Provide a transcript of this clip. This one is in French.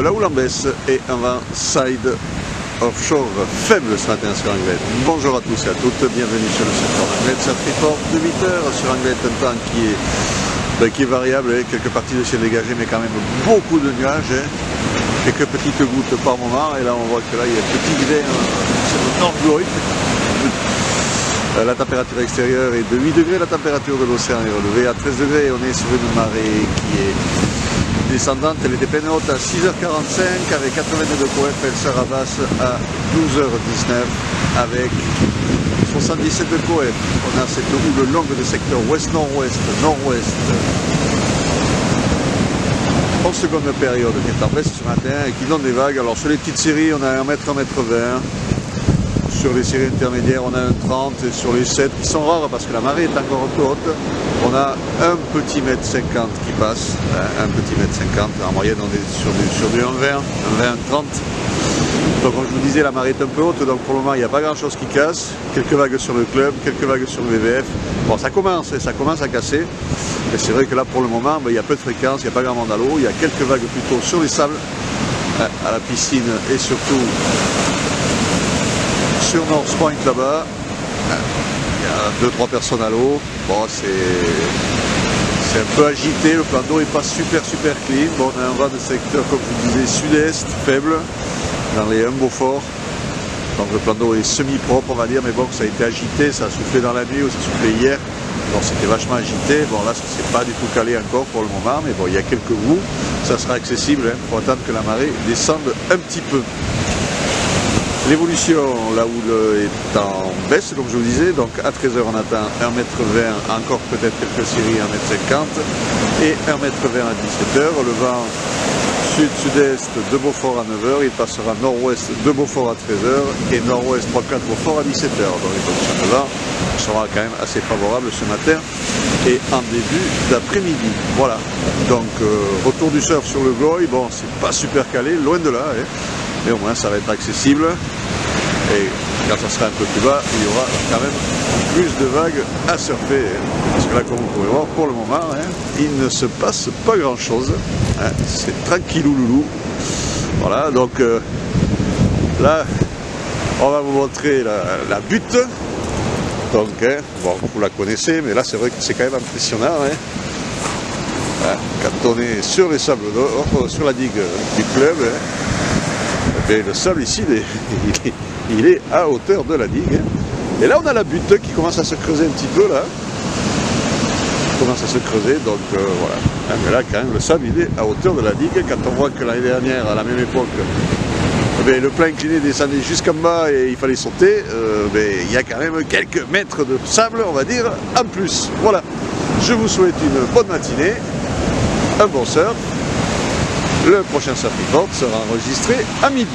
de la houle en baisse et un vent side offshore faible ce matin sur Anglette. Bonjour à tous et à toutes, bienvenue sur le secteur d'Anglette. Ça report de 8 heures sur Anglette, un temps qui est variable, quelques parties de ciel dégagé, mais quand même beaucoup de nuages, quelques petites gouttes par moment, et là on voit que là il y a un petit grain sur le nord glorique. La température extérieure est de 8 degrés, la température de l'océan est relevée à 13 degrés, on est sur une marée qui est descendante, elle était peine haute à 6h45 avec 82 de coef, elle se rabasse à 12h19 avec 77 de coef. On a cette houle longue de secteur ouest-nord-ouest, nord-ouest. En seconde période qui est en baisse ce matin et qui donne des vagues. Alors sur les petites séries on a 1 mètre, 1 mètre 20. Sur les séries intermédiaires on a un 30 et sur les 7 qui sont rares parce que la marée est encore un peu haute, on a un petit mètre 50 qui passe, un petit mètre 50, en moyenne on est sur du 1,20, 1,20, 30. Donc comme je vous disais, la marée est un peu haute, donc pour le moment il n'y a pas grand chose qui casse, quelques vagues sur le club, quelques vagues sur le VVF, bon ça commence à casser, mais c'est vrai que là pour le moment il y a peu de fréquence, il n'y a pas grand monde à l'eau, il y a quelques vagues plutôt sur les sables, à la piscine et surtout sur North Point là-bas, il y a 2-3 personnes à l'eau. Bon, c'est un peu agité, le plan d'eau n'est pas super clean. Bon, on a un vent de secteur, comme je vous disais, sud-est, faible, dans les Beaufort. Donc le plan d'eau est semi-propre, on va dire, mais bon, ça a été agité, ça a soufflé dans la nuit ou ça a soufflé hier. Donc c'était vachement agité. Bon, là, ça ne s'est pas du tout calé encore pour le moment, mais bon, il y a quelques bouts, ça sera accessible. Il faut attendre que la marée descende un petit peu. L'évolution, la houle est en baisse, comme je vous disais, donc à 13h on atteint 1,20 m, encore peut-être quelques séries 1,50 m, et 1,20 m à 17h. Le vent sud-sud-est de Beaufort à 9h, il passera nord-ouest de Beaufort à 13h, et nord-ouest 3-4 Beaufort à 17h. Donc les conditions de vent seront quand même assez favorables ce matin et en début d'après-midi. Voilà, donc retour du surf sur le Goy, bon c'est pas super calé, loin de là, mais au moins ça va être accessible. Et quand ça sera un peu plus bas, il y aura quand même plus de vagues à surfer. Parce que là, comme vous pouvez voir, pour le moment, il ne se passe pas grand chose. C'est tranquillou loulou. Voilà, donc là, on va vous montrer la butte. Donc, bon, vous la connaissez, mais là, c'est vrai que c'est quand même impressionnant. Quand on est sur les sables d'or, sur la digue du club, et le sable ici, il est à hauteur de la digue. Et là, on a la butte qui commence à se creuser un petit peu, là. Commence à se creuser, donc voilà. Mais là, quand même, le sable, il est à hauteur de la digue. Quand on voit que l'année dernière, à la même époque, le plan incliné descendait jusqu'en bas et il fallait sauter, il y a quand même quelques mètres de sable, on va dire, en plus. Voilà. Je vous souhaite une bonne matinée, un bon surf. Le prochain Surf Report sera enregistré à midi.